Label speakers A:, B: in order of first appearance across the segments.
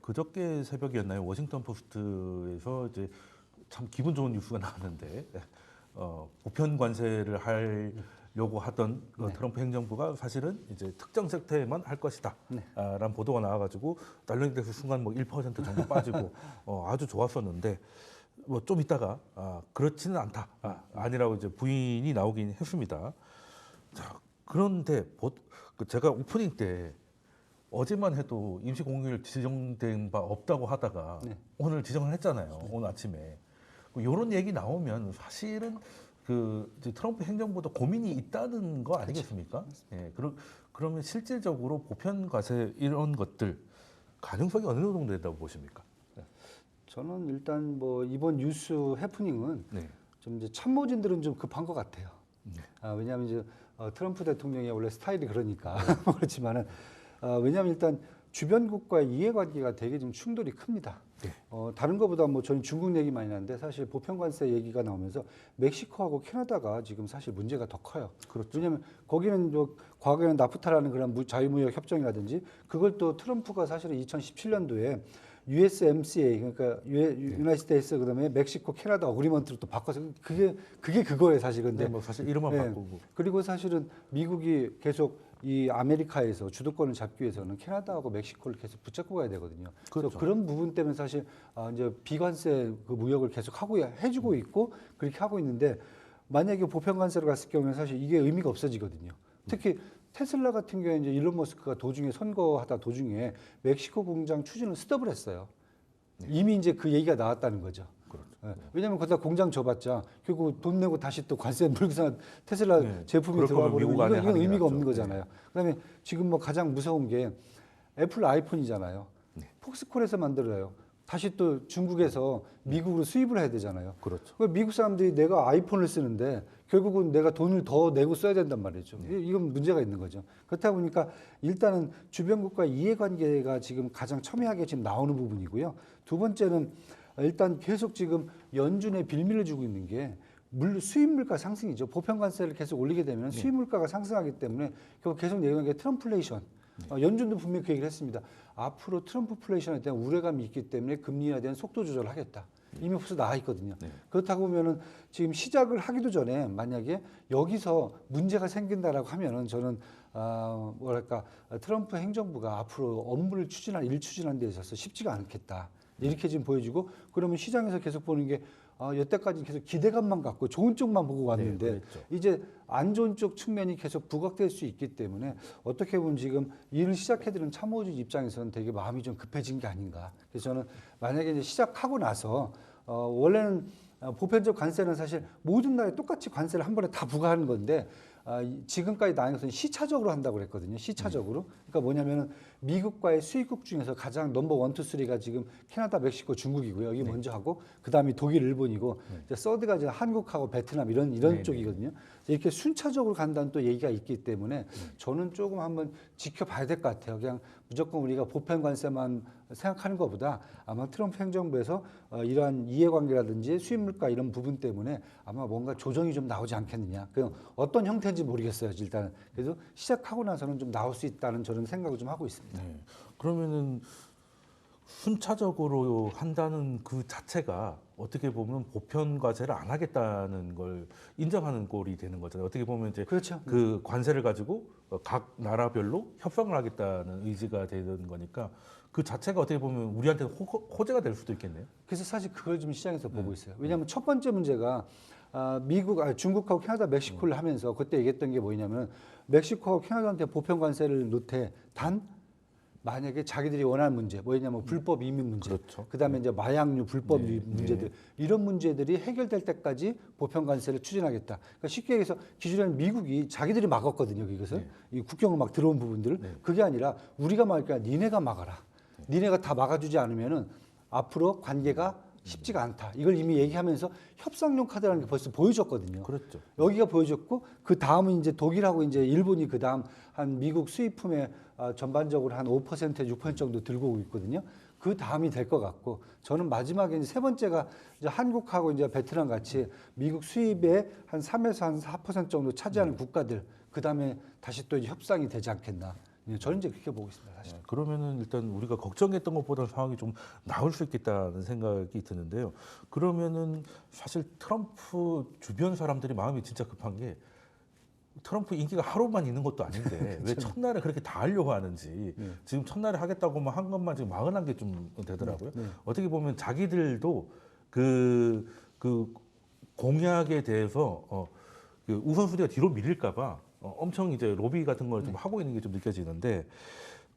A: 그저께 새벽이었나요? 워싱턴 포스트에서 이제 참 기분 좋은 뉴스가 나왔는데 보편 관세를 하려고 하던
B: 네.
A: 트럼프 행정부가 사실은 이제 특정 섹터에만 할 것이다.
B: 네.
A: 라는 보도가 나와가지고 달러인덱스 순간 뭐 1% 정도 빠지고 아주 좋았었는데 뭐 좀 있다가 그렇지는 않다. 아니라고 이제 부인이 나오긴 했습니다. 자, 그런데 제가 오프닝 때 어제만 해도 임시공휴일 지정된 바 없다고 하다가
B: 네.
A: 오늘 지정을 했잖아요. 오늘 아침에. 이런 얘기 나오면 사실은 이제 트럼프 행정부도 고민이 있다는 거 아니겠습니까? 예, 그러면 실질적으로 보편 과세 이런 것들 가능성이 어느 정도 된다고 보십니까?
B: 저는 일단 뭐 이번 뉴스 해프닝은
A: 네.
B: 좀 이제 참모진들은 좀 급한 것 같아요. 왜냐하면 이제 트럼프 대통령이 원래 스타일이 그러니까 그렇지만은 왜냐하면 일단 주변국과의 이해관계가 되게 좀 충돌이 큽니다.
A: 네.
B: 다른 것보다 뭐 저는 중국 얘기 많이 나는데 사실 보편관세 얘기가 나오면서 멕시코하고 캐나다가 지금 사실 문제가 더 커요.
A: 그렇죠.
B: 왜냐하면 거기는 과거에는 나프타라는 그런 자유무역 협정이라든지 그걸 또 트럼프가 사실은 2017년도에 USMCA 그러니까 유나이티드 스테이트 그다음에 멕시코 캐나다 어그리먼트로 또 바꿔서 그게 그거예요 사실. 근데
A: 뭐 사실 이름만 바꾸고
B: 그리고 사실은 미국이 계속 이 아메리카에서 주도권을 잡기 위해서는 캐나다하고 멕시코를 계속 붙잡고 가야 되거든요.
A: 그렇죠.
B: 그래서 그런 부분 때문에 사실 이제 비관세 그 무역을 계속 해주고 있고 그렇게 하고 있는데 만약에 보편관세로 갔을 경우에 사실 이게 의미가 없어지거든요. 특히 테슬라 같은 경우에 이제 일론 머스크가 도중에 선거하다 도중에 멕시코 공장 추진을 스톱을 했어요. 이미 이제 그 얘기가 나왔다는 거죠.
A: 그렇죠.
B: 왜냐하면 거기다 공장 줘봤자 결국 돈 내고 다시 또 관세 물산 테슬라 제품이
A: 그럴
B: 들어와
A: 거면 미국
B: 버리면
A: 안에
B: 이건
A: 하는 게
B: 의미가
A: 낫죠.
B: 없는 거잖아요. 그다음에 지금 뭐 가장 무서운 게 애플 아이폰이잖아요. 폭스콘에서 만들어요. 다시 또 중국에서 미국으로 수입을 해야 되잖아요.
A: 그렇죠.
B: 미국 사람들이 내가 아이폰을 쓰는데 결국은 내가 돈을 더 내고 써야 된단 말이죠. 이건 문제가 있는 거죠. 그렇다 보니까 일단은 주변국과 이해관계가 지금 가장 첨예하게 지금 나오는 부분이고요. 두 번째는 일단 계속 지금 연준에 빌미를 주고 있는 게 수입 물가 상승이죠. 보편 관세를 계속 올리게 되면 수입 물가가 상승하기 때문에 결국 계속 내용한 게 트럼플레이션. 연준도 분명히 그 얘기를 했습니다. 앞으로 트럼프플레이션에 대한 우려감이 있기 때문에 금리에 대한 속도 조절을 하겠다. 이미 벌써 나와 있거든요. 그렇다고 보면은 지금 시작을 하기도 전에 만약에 여기서 문제가 생긴다라고 하면은 저는 뭐랄까 트럼프 행정부가 앞으로 업무를 일 추진하는 데 있어서 쉽지가 않겠다. 이렇게 지금 보여지고 그러면 시장에서 계속 보는 게 여태까지 계속 기대감만 갖고 좋은 쪽만 보고 왔는데 이제 안 좋은 쪽 측면이 계속 부각될 수 있기 때문에 어떻게 보면 지금 일을 시작해드리는 참모진 입장에서는 되게 마음이 좀 급해진 게 아닌가. 그래서 저는 만약에 이제 시작하고 나서 원래는 보편적 관세는 사실 모든 나라에 똑같이 관세를 한 번에 다 부과하는 건데 지금까지 나온 것은 시차적으로 한다고 그랬거든요. 시차적으로. 그러니까 뭐냐면은 미국과의 수입국 중에서 가장 넘버 1, 2, 3가 지금 캐나다, 멕시코, 중국이고요. 여기 먼저 하고 그다음이 독일, 일본이고 이제 서드가 이제 한국하고 베트남 이런 쪽이거든요. 이렇게 순차적으로 간다는 또 얘기가 있기 때문에 저는 조금 한번 지켜봐야 될 것 같아요. 그냥 무조건 우리가 보편 관세만 생각하는 것보다 아마 트럼프 행정부에서 이러한 이해관계라든지 수입 물가 이런 부분 때문에 아마 뭔가 조정이 좀 나오지 않겠느냐. 그 어떤 형태인지 모르겠어요. 일단은 그래서 시작하고 나서는 좀 나올 수 있다는 저는 생각을 좀 하고 있습니다.
A: 네. 그러면은 순차적으로 한다는 그 자체가 어떻게 보면 보편 과세를 안 하겠다는 걸 인정하는 꼴이 되는 거잖아요. 어떻게 보면 이제
B: 그렇죠.
A: 그 관세를 가지고 각 나라별로 협상을 하겠다는 의지가 되는 거니까 그 자체가 어떻게 보면 우리한테 호재가 될 수도 있겠네요.
B: 그래서 사실 그걸 좀 시장에서 보고 있어요. 왜냐하면 첫 번째 문제가 중국하고 캐나다, 멕시코를 하면서 그때 얘기했던 게 뭐냐면 멕시코하고 캐나다한테 보편 관세를 놓되 단 만약에 자기들이 원하는 문제, 뭐냐면 불법 이민 문제,
A: 그렇죠.
B: 그다음에 이제 마약류 불법 문제들 이런 문제들이 해결될 때까지 보편 관세를 추진하겠다. 그러니까 쉽게 얘기해서 기존에는 미국이 자기들이 막았거든요, 이것을 이 국경을 막 들어온 부분들을 그게 아니라 우리가 막을까 니네가 막아라. 니네가 다 막아주지 않으면은 앞으로 관계가 쉽지가 않다. 이걸 이미 얘기하면서 협상용 카드라는 게 벌써 보여줬거든요.
A: 그렇죠.
B: 여기가 보여줬고 그 다음은 이제 독일하고 이제 일본이 그 다음 한 미국 수입품의 전반적으로 한 5% 6% 정도 들고 오고 있거든요. 그 다음이 될 것 같고 저는 마지막에 이제 세 번째가 이제 한국하고 이제 베트남 같이 미국 수입의 한 3에서 한 4% 정도 차지하는 국가들 그 다음에 다시 또 이제 협상이 되지 않겠나. 저는 이제 그렇게 보고 있습니다. 사실.
A: 그러면은 일단 우리가 걱정했던 것보다 상황이 좀 나을 수 있겠다는 생각이 드는데요. 그러면은 사실 트럼프 주변 사람들이 마음이 진짜 급한 게 트럼프 인기가 하루만 있는 것도 아닌데 왜 첫날에 그렇게 다 하려고 하는지 지금 첫날에 하겠다고만 한 것만 지금 41개 좀 되더라고요. 어떻게 보면 자기들도 그 공약에 대해서 그 우선순위가 뒤로 밀릴까봐 엄청 이제 로비 같은 걸 좀 하고 있는 게 좀 느껴지는데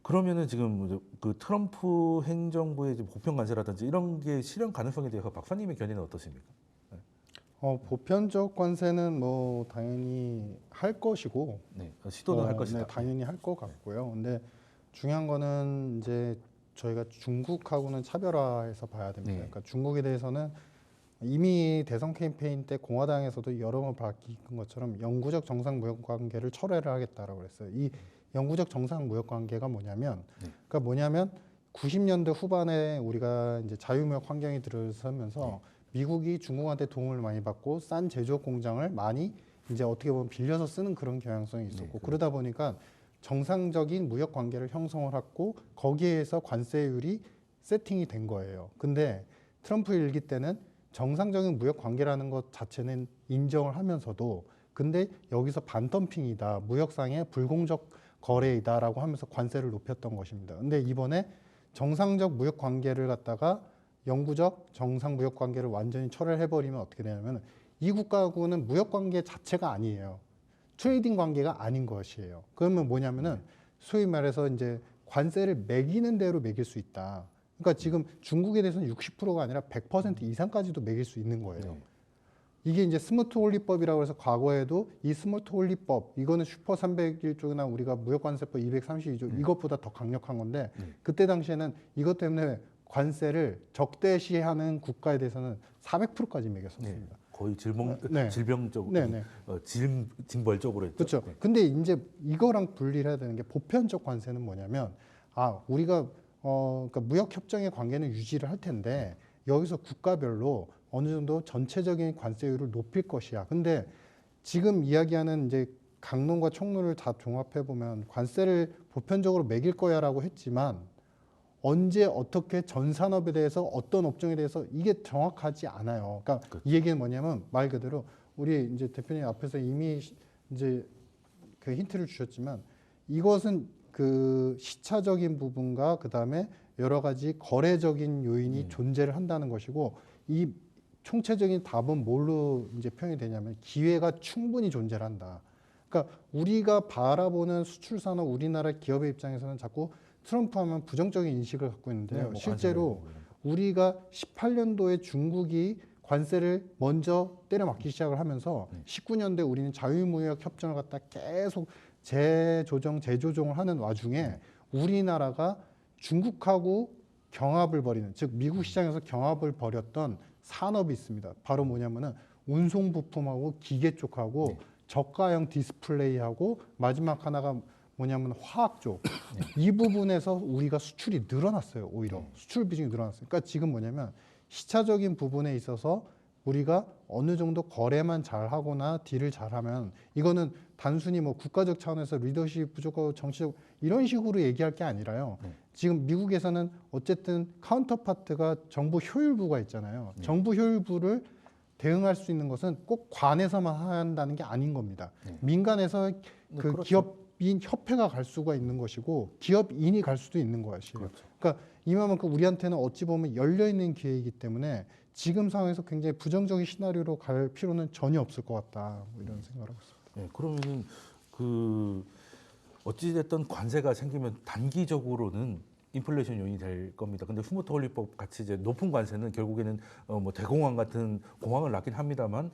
A: 그러면은 지금 그 트럼프 행정부의 이제 보편 관세라든지 이런 게 실현 가능성에 대해서 박사님의 견해는 어떠십니까?
C: 보편적 관세는 뭐 당연히 할 것이고
A: 네, 시도는 할 것이다.
C: 네, 당연히 할 것 같고요. 근데 중요한 거는 이제 저희가 중국하고는 차별화해서 봐야 됩니다.
A: 네.
C: 그러니까 중국에 대해서는 이미 대선 캠페인 때 공화당에서도 여러 번 밝힌 것처럼 영구적 정상 무역 관계를 철회를 하겠다라고 그랬어요. 이 영구적 정상 무역 관계가 뭐냐면, 그러니까 뭐냐면 90년대 후반에 우리가 이제 자유무역 환경이 들어서면서 미국이 중국한테 도움을 많이 받고 싼 제조업 공장을 많이 이제 어떻게 보면 빌려서 쓰는 그런 경향성이 있었고 그러다 보니까 정상적인 무역 관계를 형성을 했고 거기에서 관세율이 세팅이 된 거예요. 근데 트럼프 일기 때는 정상적인 무역 관계라는 것 자체는 인정을 하면서도 근데 여기서 반덤핑이다, 무역상의 불공정 거래이다라고 하면서 관세를 높였던 것입니다. 근데 이번에 정상적 무역 관계를 갖다가 영구적 정상 무역 관계를 완전히 철회해 버리면 어떻게 되냐면 이 국가하고는 무역 관계 자체가 아니에요. 트레이딩 관계가 아닌 것이에요. 그러면 뭐냐면은 소위 말해서 이제 관세를 매기는 대로 매길 수 있다. 그러니까 지금 중국에 대해서는 60%가 아니라 100% 이상까지도 매길 수 있는 거예요. 이게 이제 스마트 홀리법이라고 해서 과거에도 이 스마트 홀리법 이거는 슈퍼 301조나 우리가 무역관세법 232조 이것보다 더 강력한 건데 그때 당시에는 이것 때문에 관세를 적대시하는 국가에 대해서는 400%까지 매겼었습니다.
A: 거의
C: 네.
A: 질병적으로,
C: 네.
A: 징벌적으로 했죠.
C: 그렇죠. 근데 이제 이거랑 분리를 해야 되는 게 보편적 관세는 뭐냐면 우리가 그러니까 무역 협정의 관계는 유지를 할 텐데 여기서 국가별로 어느 정도 전체적인 관세율을 높일 것이야. 근데 지금 이야기하는 이제 강론과 총론을 다 종합해 보면 관세를 보편적으로 매길 거야라고 했지만 언제 어떻게 전 산업에 대해서 어떤 업종에 대해서 이게 정확하지 않아요. 그러니까
A: 그렇죠.
C: 이 얘기는 뭐냐면 말 그대로 우리 이제 대표님 앞에서 이미 이제 그 힌트를 주셨지만 이것은 그 시차적인 부분과 그 다음에 여러 가지 거래적인 요인이 존재를 한다는 것이고 이 총체적인 답은 뭘로 이제 표현이 되냐면 기회가 충분히 존재를 한다. 그러니까 우리가 바라보는 수출 산업 우리나라 기업의 입장에서는 자꾸 트럼프 하면 부정적인 인식을 갖고 있는데요.
A: 뭐
C: 실제로 우리가 18년도에 중국이 관세를 먼저 때려 맞기 시작을 하면서 19년도에 우리는 자유무역 협정을 갖다 계속 재조정을 하는 와중에 우리나라가 중국하고 경합을 벌이는 즉 미국 시장에서 경합을 벌였던 산업이 있습니다. 바로 뭐냐면은 운송 부품하고 기계 쪽하고 저가형 디스플레이하고 마지막 하나가 뭐냐면 화학 쪽. 이 부분에서 우리가 수출이 늘어났어요. 오히려 수출 비중이 늘어났어요. 그러니까 지금 뭐냐면 시차적인 부분에 있어서 우리가 어느 정도 거래만 잘하거나 딜을 잘하면 이거는 단순히 뭐 국가적 차원에서 리더십 부족하고 정치적 이런 식으로 얘기할 게 아니라요. 지금 미국에서는 어쨌든 카운터파트가 정부 효율부가 있잖아요. 정부 효율부를 대응할 수 있는 것은 꼭 관에서만 한다는 게 아닌 겁니다. 민간에서 그
A: 그렇죠.
C: 기업인 협회가 갈 수가 있는 것이고 기업인이 갈 수도 있는 것이에요. 그러니까 이만큼 우리한테는 어찌 보면 열려 있는 기회이기 때문에 지금 상황에서 굉장히 부정적인 시나리오로 갈 필요는 전혀 없을 것 같다. 뭐 이런 생각을 하고 있습니다.
A: 네, 그러면은 그 어찌됐든 관세가 생기면 단기적으로는 인플레이션 요인이 될 겁니다. 근데 스마트 홀리법 같이 이제 높은 관세는 결국에는 뭐 대공황 같은 공황을 낳긴 합니다만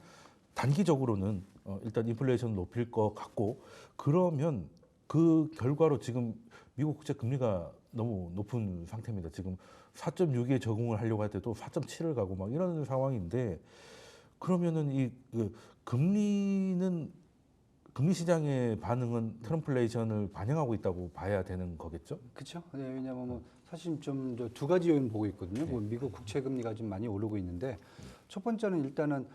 A: 단기적으로는 일단 인플레이션을 높일 것 같고 그러면 그 결과로 지금 미국 국채 금리가 너무 높은 상태입니다. 지금 4.6에 적응을 하려고 할 때도 4.7을 가고 막 이런 상황인데 그러면은 그 금리 시장의 반응은 트럼플레이션을 반영하고 있다고 봐야 되는 거겠죠?
B: 그렇죠. 네, 왜냐하면 뭐 사실 좀 두 가지 요인 보고 있거든요. 뭐 미국 국채 금리가 좀 많이 오르고 있는데 첫 번째는 일단은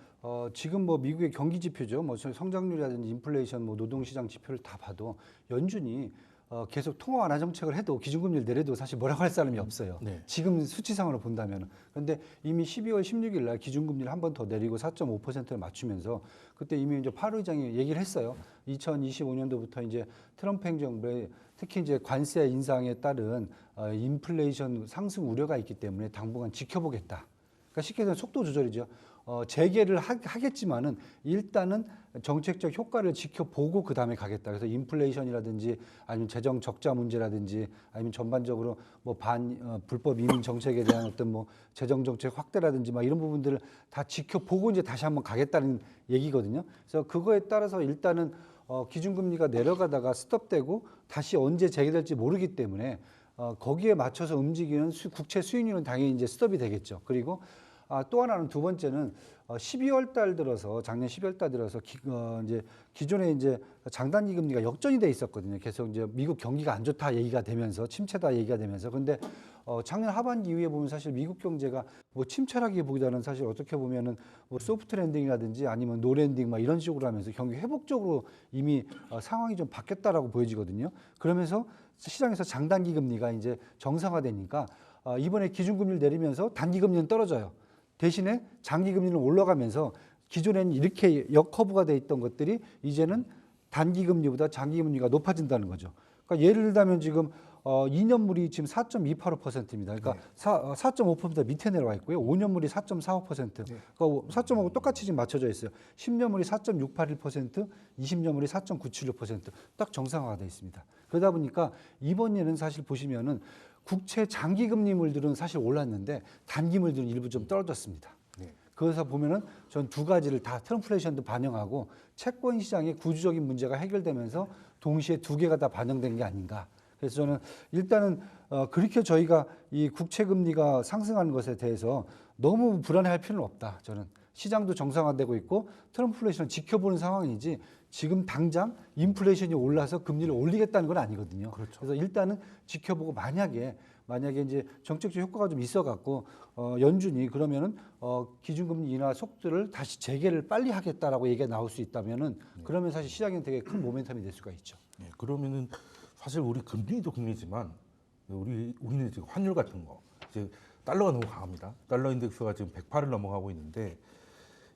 B: 지금 뭐 미국의 경기 지표죠. 뭐 성장률이라든지 인플레이션, 뭐 노동시장 지표를 다 봐도 연준이 계속 통화 완화 정책을 해도 기준금리를 내려도 사실 뭐라고 할 사람이 없어요.
A: 네.
B: 지금 수치상으로 본다면. 그런데 이미 12월 16일 날 기준금리를 한 번 더 내리고 4.5%를 맞추면서 그때 이미 이제 파월 의장이 얘기를 했어요. 2025년도부터 이제 트럼프 행정부의 특히 이제 관세 인상에 따른 인플레이션 상승 우려가 있기 때문에 당분간 지켜보겠다. 그러니까 쉽게 얘기해서 속도 조절이죠. 재개를 하겠지만은 일단은 정책적 효과를 지켜보고 그 다음에 가겠다. 그래서 인플레이션이라든지 아니면 재정 적자 문제라든지 아니면 전반적으로 뭐 불법 이민 정책에 대한 어떤 뭐 재정 정책 확대라든지 막 이런 부분들을 다 지켜보고 이제 다시 한번 가겠다는 얘기거든요. 그래서 그거에 따라서 일단은 기준금리가 내려가다가 스톱되고 다시 언제 재개될지 모르기 때문에 거기에 맞춰서 움직이는 국채 수익률은 당연히 이제 스톱이 되겠죠. 그리고 또 하나는 두 번째는 12월 달 들어서 작년 12월 달 들어서 이제 기존에 이제 장단기 금리가 역전이 돼 있었거든요. 계속 이제 미국 경기가 안 좋다 얘기가 되면서 침체다 얘기가 되면서 근데 작년 하반기 이후에 보면 사실 미국 경제가 뭐 침체라기보다는 사실 어떻게 보면은 뭐 소프트 랜딩이라든지 아니면 노 랜딩 막 이런 식으로 하면서 경기 회복적으로 이미 상황이 좀 바뀌었다라고 보여지거든요. 그러면서 시장에서 장단기 금리가 이제 정상화되니까 이번에 기준금리를 내리면서 단기 금리는 떨어져요. 대신에 장기 금리는 올라가면서 기존에는 이렇게 역커브가 돼 있던 것들이 이제는 단기 금리보다 장기 금리가 높아진다는 거죠. 그러니까 예를 들자면 지금 2년물이 지금 4.285%입니다. 그러니까 4.5% 밑에 내려와 있고요. 5년물이 4.45%. 그러니까 4.5고 똑같이 지금 맞춰져 있어요. 10년물이 4.681%, 20년물이 4.976%딱 정상화가 돼 있습니다. 그러다 보니까 이번 예는 사실 보시면은 국채 장기금리물들은 사실 올랐는데 단기물들은 일부 좀 떨어졌습니다. 그래서 보면은 전 두 가지를 다 트럼플레이션도 반영하고 채권 시장의 구조적인 문제가 해결되면서 동시에 두 개가 다 반영된 게 아닌가. 그래서 저는 일단은 그렇게 저희가 이 국채 금리가 상승하는 것에 대해서 너무 불안해할 필요는 없다. 저는 시장도 정상화되고 있고 트럼플레이션을 지켜보는 상황이지 지금 당장 인플레이션이 올라서 금리를 올리겠다는 건 아니거든요.
A: 그렇죠.
B: 그래서 일단은 지켜보고 만약에 이제 정책적 효과가 좀 있어갖고 연준이 그러면은 기준금리 인하 속도를 다시 재개를 빨리 하겠다라고 얘기가 나올 수 있다면은 그러면 사실 시장에 되게 큰 모멘텀이 될 수가 있죠.
A: 네, 그러면은 사실 우리 금리도 금리지만 우리는 지금 환율 같은 거 이제 달러가 너무 강합니다. 달러 인덱스가 지금 108을 넘어가고 있는데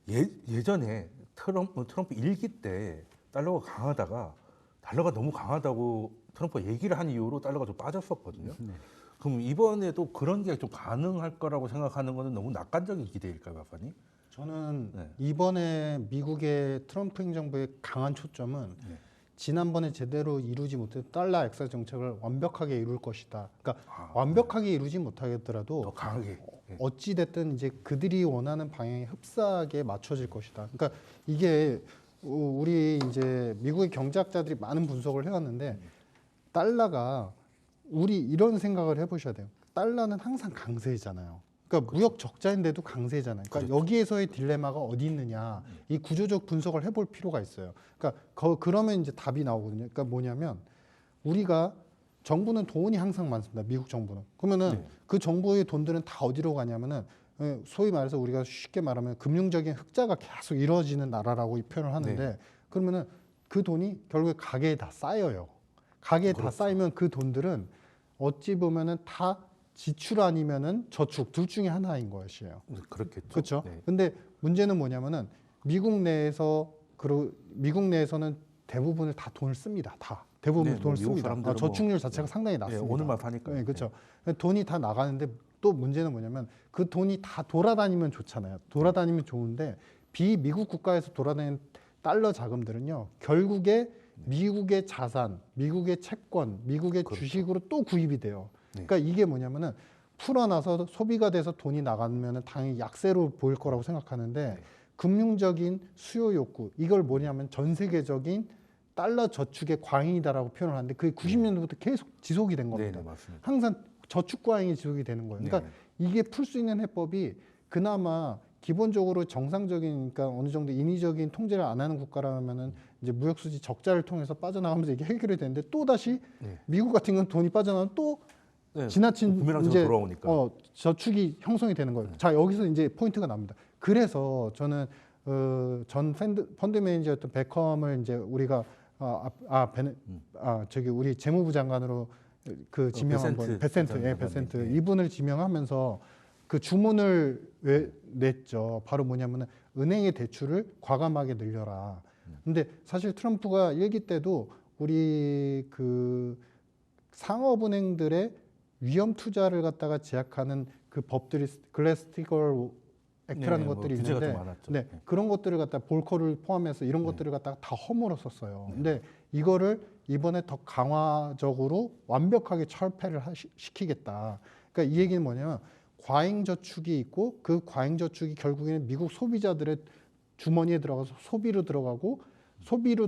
A: 예전에 트럼프 일기 때 달러가 강하다가 달러가 너무 강하다고 트럼프가 얘기를 한 이후로 달러가 좀 빠졌었거든요. 그럼 이번에도 그런 게 좀 가능할 거라고 생각하는 거는 너무 낙관적인 기대일까요, 박사님?
C: 저는
A: 네.
C: 이번에 미국의 트럼프 행정부의 강한 초점은 지난번에 제대로 이루지 못했던 달러 액사 정책을 완벽하게 이룰 것이다. 그러니까 완벽하게 이루지 못하겠더라도
A: 더 강하게.
C: 어찌 됐든 이제 그들이 원하는 방향에 흡사하게 맞춰질 것이다. 그러니까 이게 우리 이제 미국의 경제학자들이 많은 분석을 해왔는데 달러가 우리 이런 생각을 해보셔야 돼요. 달러는 항상 강세잖아요. 그러니까 무역 적자인데도 강세잖아요. 그러니까 여기에서의 딜레마가 어디 있느냐, 이 구조적 분석을 해볼 필요가 있어요. 그러니까 그러면 이제 답이 나오거든요. 그러니까 뭐냐면 우리가 정부는 돈이 항상 많습니다. 미국 정부는. 그러면은 그 정부의 돈들은 다 어디로 가냐면은 소위 말해서 우리가 쉽게 말하면 금융적인 흑자가 계속 이루어지는 나라라고 표현을 하는데 그러면은 그 돈이 결국에 가게에 다 쌓여요. 가게에 다 쌓이면 그 돈들은 어찌 보면은 다 지출 아니면은 저축 둘 중에 하나인 것이에요.
A: 그렇겠죠.
C: 그렇죠.
A: 네.
C: 근데 문제는 뭐냐면은 미국 내에서는 대부분을 다 돈을 씁니다. 다 대부분
A: 네,
C: 돈을
A: 미국
C: 씁니다.
A: 사람들은
C: 저축률 자체가 상당히 낮습니다.
A: 오늘만 사니까.
C: 네, 그렇죠. 돈이 다 나가는데 또 문제는 뭐냐면 그 돈이 다 돌아다니면 좋잖아요. 돌아다니면 좋은데 비미국 국가에서 돌아다니는 달러 자금들은요. 결국에 미국의 자산, 미국의 채권, 미국의 주식으로 또 구입이 돼요. 그러니까 이게 뭐냐면은 풀어놔서 소비가 돼서 돈이 나가면은 당연히 약세로 보일 거라고 생각하는데 금융적인 수요 욕구 이걸 뭐냐면 전 세계적인 달러 저축의 과잉이다라고 표현을 하는데 그게 90년대부터 계속 지속이 된 겁니다.
A: 네, 맞습니다.
C: 항상 저축 과잉이 지속이 되는 거예요. 그러니까 이게 풀 수 있는 해법이 그나마 기본적으로 정상적인 그러니까 어느 정도 인위적인 통제를 안 하는 국가라면은 이제 무역 수지 적자를 통해서 빠져나가면서 이게 해결이 되는데 또 다시 미국 같은 건 돈이 빠져나가면 또 지나친 이제
A: 돌아오니까.
C: 저축이 형성이 되는 거예요. 자 여기서 이제 포인트가 납니다. 그래서 저는 전 펀드 매니저였던 베컴을 이제 우리가 저기 우리 재무부 장관으로 그 지명한 분 베센트 이분을 지명하면서 그 주문을 냈죠. 바로 뭐냐면은 은행의 대출을 과감하게 늘려라. 근데 사실 트럼프가 일기 때도 우리 그 상업은행들의 위험 투자를 갖다가 제약하는 그 법들이 글래스-스티걸 액트라는 것들이
A: 규제가
C: 있는데
A: 좀 많았죠.
C: 네, 그런 것들을 갖다 볼커를 포함해서 이런 것들을 갖다가 다 허물었었어요. 근데 이거를 이번에 더 강화적으로 완벽하게 철폐를 시키겠다. 그러니까 이 얘기는 뭐냐면 과잉 저축이 있고 그 과잉 저축이 결국에는 미국 소비자들의 주머니에 들어가서 소비로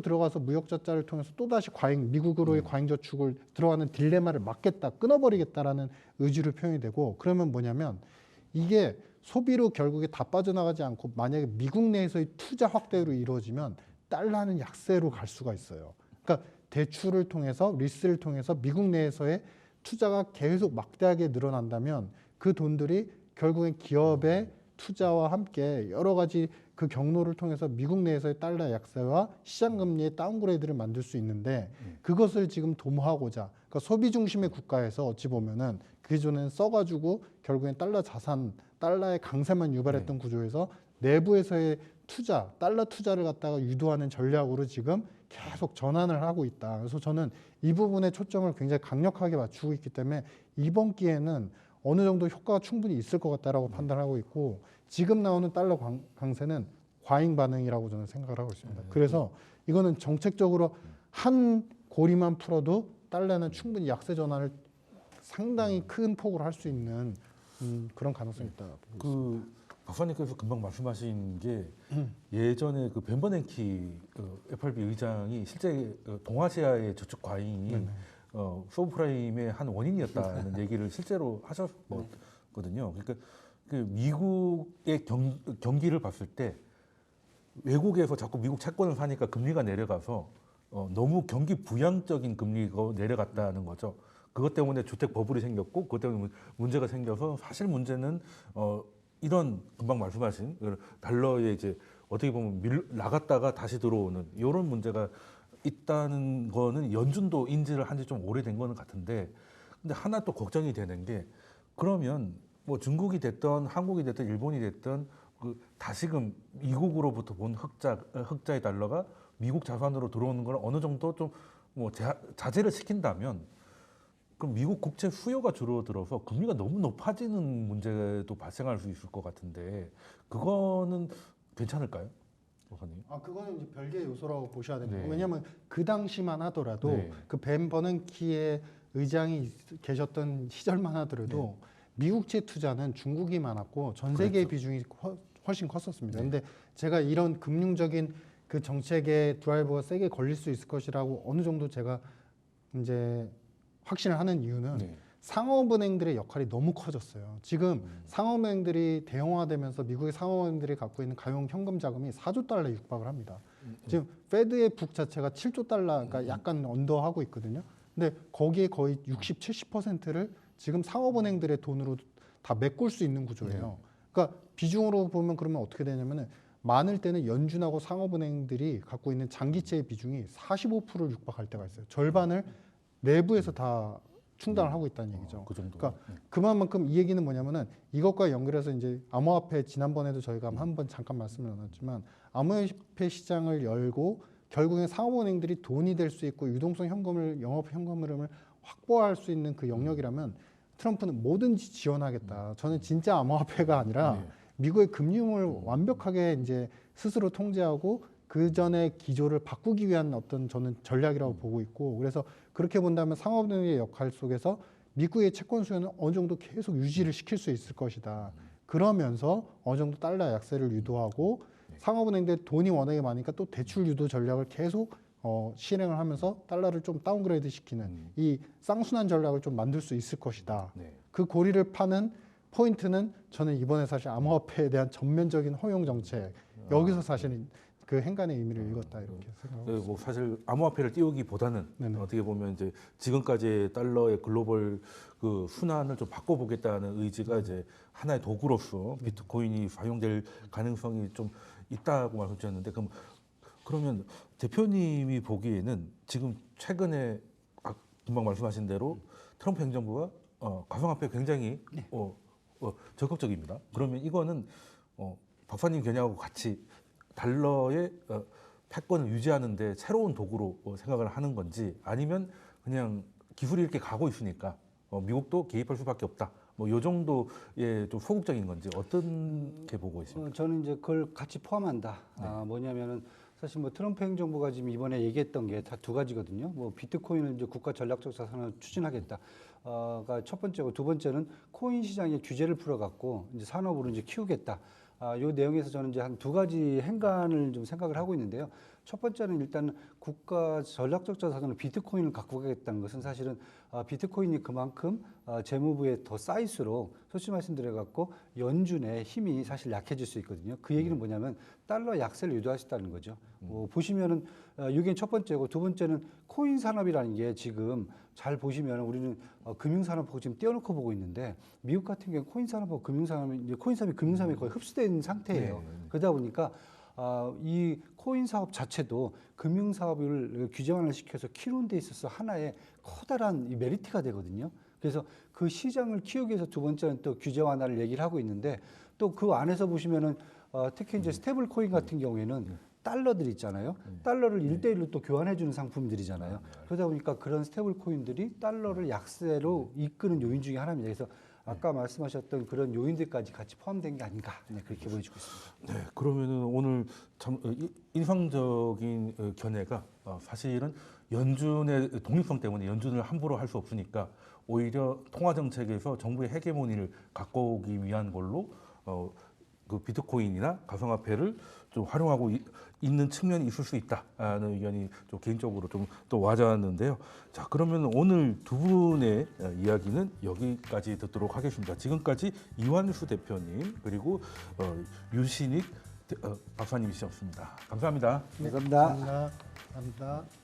C: 들어가서 무역자자를 통해서 또다시 미국으로의 과잉 저축을 들어가는 딜레마를 막겠다, 끊어버리겠다라는 의지로 표현이 되고, 그러면 뭐냐면 이게 소비로 결국에 다 빠져나가지 않고 만약에 미국 내에서의 투자 확대로 이루어지면 달러는 약세로 갈 수가 있어요. 그러니까 대출을 통해서 리스를 통해서 미국 내에서의 투자가 계속 막대하게 늘어난다면 그 돈들이 결국엔 기업의 투자와 함께 여러 가지 그 경로를 통해서 미국 내에서의 달러 약세와 시장 금리의 다운그레이드를 만들 수 있는데 그것을 지금 도모하고자 그러니까 소비 중심의 국가에서 어찌 보면은 그전에는 써가지고 결국엔 달러 자산, 달러의 강세만 유발했던 구조에서 내부에서의 투자, 달러 투자를 갖다가 유도하는 전략으로 지금 계속 전환을 하고 있다. 그래서 저는 이 부분에 초점을 굉장히 강력하게 맞추고 있기 때문에 이번 기회는 어느 정도 효과가 충분히 있을 것 같다라고 판단하고 있고 지금 나오는 달러 강세는 과잉 반응이라고 저는 생각을 하고 있습니다. 그래서 이거는 정책적으로 한 고리만 풀어도 달러는 충분히 약세 전환을 상당히 큰 폭으로 할 수 있는 그런 가능성이 있다.
A: 그 박사님께서 금방 말씀하신 게 예전에 그 벤 버냉키 FRB 의장이 실제 동아시아의 저축 과잉이 서브프라임의 한 원인이었다는 얘기를 실제로 하셨거든요. 그러니까 그 미국의 경기를 봤을 때 외국에서 자꾸 미국 채권을 사니까 금리가 내려가서 너무 경기 부양적인 금리가 내려갔다는 거죠. 그것 때문에 주택 버블이 생겼고 그것 때문에 문제가 생겨서 사실 문제는 이런 금방 말씀하신 달러에 이제 어떻게 보면 나갔다가 다시 들어오는 이런 문제가 있다는 거는 연준도 인지를 한 지 좀 오래된 거는 같은데 근데 하나 또 걱정이 되는 게 그러면 뭐 중국이 됐든 한국이 됐든 일본이 됐든 그 다시금 미국으로부터 본 흑자의 달러가 미국 자산으로 들어오는 걸 어느 정도 좀 뭐 자제를 시킨다면 그럼 미국 국채 수요가 줄어들어서 금리가 너무 높아지는 문제도 발생할 수 있을 것 같은데 그거는 괜찮을까요, 박사님?
C: 그거는 이제 별개의 요소라고 보셔야 됩니다.
A: 네.
C: 왜냐하면 그 당시만 하더라도
A: 네.
C: 그 벤 버냉키의 의장이 계셨던 시절만 하더라도 미국채 투자는 중국이 많았고 전 세계의 비중이 훨씬 컸었습니다. 근데 제가 이런 금융적인 그 정책의 드라이버가 세게 걸릴 수 있을 것이라고 어느 정도 제가 이제 확신을 하는 이유는 상업은행들의 역할이 너무 커졌어요. 지금 상업은행들이 대형화되면서 미국의 상업은행들이 갖고 있는 가용 현금 자금이 4조 달러에 육박을 합니다. 지금 페드의 북 자체가 7조 달러, 그러니까 약간 언더하고 있거든요. 근데 거기에 거의 60, 70%를 지금 상업은행들의 돈으로 다 메꿀 수 있는 구조예요. 그러니까 비중으로 보면 그러면 어떻게 되냐면은 많을 때는 연준하고 상업은행들이 갖고 있는 장기채의 비중이 45%를 육박할 때가 있어요. 절반을 내부에서 다 충당을 하고 있다는 얘기죠.
A: 그 정도.
C: 그러니까 그만큼 이 얘기는 뭐냐면은 이것과 연결해서 이제 암호화폐 지난번에도 저희가 한번 잠깐 말씀을 나눴지만 암호화폐 시장을 열고 결국엔 상업은행들이 돈이 될 수 있고 유동성 현금을 영업 현금 흐름을 확보할 수 있는 그 영역이라면 트럼프는 뭐든지 지원하겠다. 저는 진짜 암호화폐가 아니라 미국의 금융을 완벽하게 이제 스스로 통제하고 그 전의 기조를 바꾸기 위한 어떤 저는 전략이라고 보고 있고 그래서 그렇게 본다면 상업은행의 역할 속에서 미국의 채권 수요는 어느 정도 계속 유지를 시킬 수 있을 것이다. 그러면서 어느 정도 달러 약세를 유도하고 상업은행들 돈이 워낙에 많으니까 또 대출 유도 전략을 계속 실행을 하면서 달러를 좀 다운그레이드 시키는 이 쌍순환 전략을 좀 만들 수 있을 것이다. 그 고리를 파는 포인트는 저는 이번에 사실 암호화폐에 대한 전면적인 허용 정책 여기서 사실은 그 행간의 의미를 읽었다 이렇게 생각하고
A: 뭐 사실 암호화폐를 띄우기보다는 어떻게 보면 이제 지금까지의 달러의 글로벌 그 순환을 좀 바꿔보겠다는 의지가 이제 하나의 도구로서 비트코인이 사용될 가능성이 좀 있다고 말씀드렸는데 그러면 대표님이 보기에는 지금 최근에 금방 말씀하신 대로 트럼프 행정부가 가상화폐 굉장히 적극적입니다. 그러면 이거는 박사님 견해하고 같이 달러의 패권을 유지하는데 새로운 도구로 생각을 하는 건지 아니면 그냥 기술이 이렇게 가고 있으니까 미국도 개입할 수밖에 없다. 뭐 요 정도의 좀 소극적인 건지 어떻게 보고 있습니까?
B: 저는 이제 그걸 같이 포함한다. 뭐냐면은 사실 뭐 트럼프 행정부가 지금 이번에 얘기했던 게 다 두 가지거든요. 뭐 비트코인을 이제 국가 전략적 자산으로 추진하겠다. 가 첫 번째고 두 번째는 코인 시장의 규제를 풀어갖고 이제 산업으로 이제 키우겠다. 요 내용에서 저는 이제 한 두 가지 행간을 좀 생각을 하고 있는데요. 첫 번째는 일단 국가 전략적 자산으로 비트코인을 갖고 가겠다는 것은 사실은 비트코인이 그만큼 재무부에 더 쌓일수록 솔직히 말씀드려갖고 연준의 힘이 사실 약해질 수 있거든요. 그 얘기는 뭐냐면 달러 약세를 유도할 수 있다는 거죠. 보시면은 이게 첫 번째고 두 번째는 코인 산업이라는 게 지금 잘 보시면 우리는 금융산업하고 지금 떼어놓고 보고 있는데 미국 같은 경우 코인 산업하고 금융산업이 이제 코인 산업이 금융산업에 거의 흡수된 상태예요. 그러다 보니까 이 코인 사업 자체도 금융 사업을 규제화를 시켜서 키우는 데 있어서 하나의 커다란 이 메리트가 되거든요. 그래서 그 시장을 키우기 위해서 두 번째는 또 규제 완화를 얘기를 하고 있는데 또 그 안에서 보시면은 특히 이제 스테이블 코인 같은 경우에는 달러들 있잖아요. 달러를 1대1로 또 교환해주는 상품들이잖아요. 그러다 보니까 그런 스테이블 코인들이 달러를 약세로 이끄는 요인 중에 하나입니다. 그래서 아까 말씀하셨던 그런 요인들까지 같이 포함된 게 아닌가 그렇게 보여지고 있습니다.
A: 네, 그러면은 오늘 참 인상적인 견해가 사실은 연준의 독립성 때문에 연준을 함부로 할 수 없으니까 오히려 통화 정책에서 정부의 헤게모니를 갖고 오기 위한 걸로 그 비트코인이나 가상화폐를 좀 활용하고 있는 측면이 있을 수 있다는 의견이 좀 개인적으로 좀 또 와닿았는데요. 자, 그러면 오늘 두 분의 이야기는 여기까지 듣도록 하겠습니다. 지금까지 이완수 대표님 그리고 유신익 박사님이셨습니다. 감사합니다.
B: 감사합니다.
C: 감사합니다. 감사합니다.